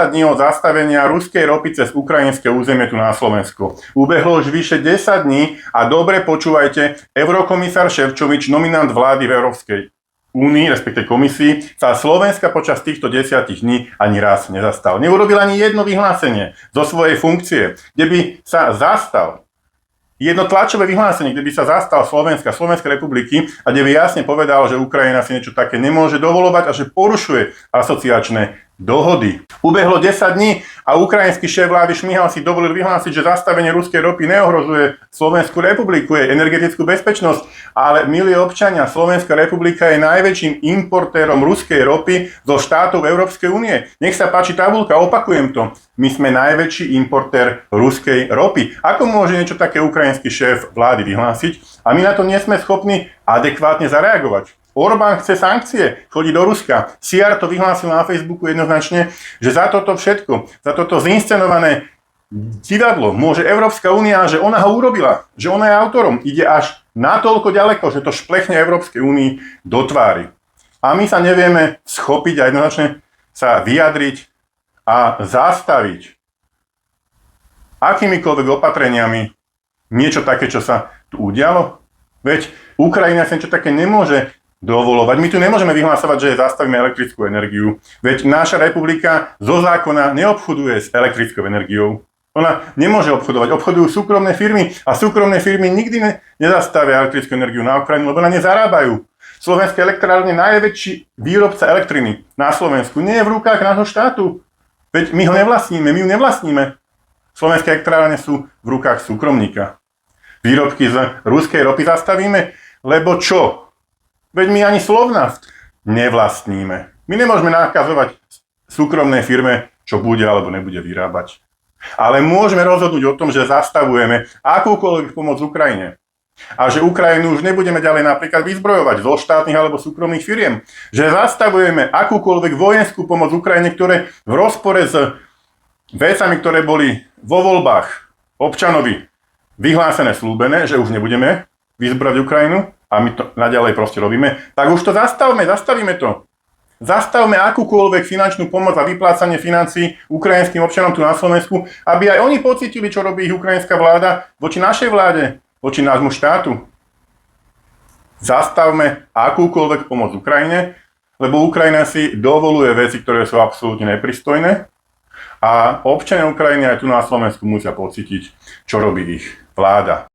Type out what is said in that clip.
dní od zastavenia ruskej ropy cez ukrajinské územie tu na Slovensku. Ubehlo už vyše 10 dní a dobre počúvajte, eurokomisár Šefčovič, nominant vlády v Európskej únii, respektive komisii, sa Slovenska počas týchto 10 dní ani raz nezastal. Neurobil ani jedno vyhlásenie zo svojej funkcie, kde by sa zastal. Jedno tlačové vyhlásenie, kde by sa zastal Slovenskej republiky a kde by jasne povedal, že Ukrajina si niečo také nemôže dovolovať a že porušuje asociačné dohody. Ubehlo 10 dní a ukrajinský šéf vlády Šmihal si dovolil vyhlásiť, že zastavenie ruskej ropy neohrozuje Slovenskú republiku, jej energetickú bezpečnosť, ale milí občania, Slovenská republika je najväčším importérom ruskej ropy zo štátov Európskej únie. Nech sa páči tabuľka, opakujem to. My sme najväčší importér ruskej ropy. Ako môže niečo také ukrajinský šéf vlády vyhlásiť a my na to nie sme schopní adekvátne zareagovať? Orbán chce sankcie, chodí do Ruska. Siar to vyhlásil na Facebooku jednoznačne, že za toto všetko, za toto zinscenované divadlo môže Európska únia, že ona ho urobila, že ona je autorom. Ide až natoľko ďaleko, že to šplechne Európskej únii do tvári. A my sa nevieme schopiť a jednoznačne sa vyjadriť a zastaviť akýmikoľvek opatreniami niečo také, čo sa tu udialo. Veď Ukrajina sa niečo také nemôže dovolovať. My tu nemôžeme vyhlásovať, že zastavíme elektrickú energiu. Veď naša republika zo zákona neobchoduje s elektrickou energiou. Ona nemôže obchodovať. Obchodujú súkromné firmy a súkromné firmy nikdy nezastavia elektrickú energiu na Ukrajinu, lebo na ne zarábajú. Slovenské elektrárne je najväčší výrobca elektriny na Slovensku. Nie je v rukách nášho štátu. Veď my ho nevlastníme, my ju nevlastníme. Slovenské elektrárne sú v rukách súkromníka. Výrobky z ruskej ropy zastavíme, lebo čo? Veď my ani Slovnaft nevlastníme. My nemôžeme nakazovať súkromnej firme, čo bude alebo nebude vyrábať. Ale môžeme rozhodnúť o tom, že zastavujeme akúkoľvek pomoc Ukrajine. A že Ukrajinu už nebudeme ďalej napríklad vyzbrojovať zo štátnych alebo súkromných firiem. Že zastavujeme akúkoľvek vojenskú pomoc Ukrajine, ktoré v rozpore s vecami, ktoré boli vo voľbách občanovi vyhlásené, slúbené, že už nebudeme vyzbrojovať Ukrajinu, a my to naďalej proste robíme, tak už to zastavíme to. Zastavme akúkoľvek finančnú pomoc a vyplácanie financií ukrajinským občanom tu na Slovensku, aby aj oni pocítili, čo robí ich ukrajinská vláda voči našej vláde, voči nášmu štátu. Zastavme akúkoľvek pomoc Ukrajine, lebo Ukrajina si dovoluje veci, ktoré sú absolútne nepristojné a občania Ukrajiny aj tu na Slovensku musia pocítiť, čo robí ich vláda.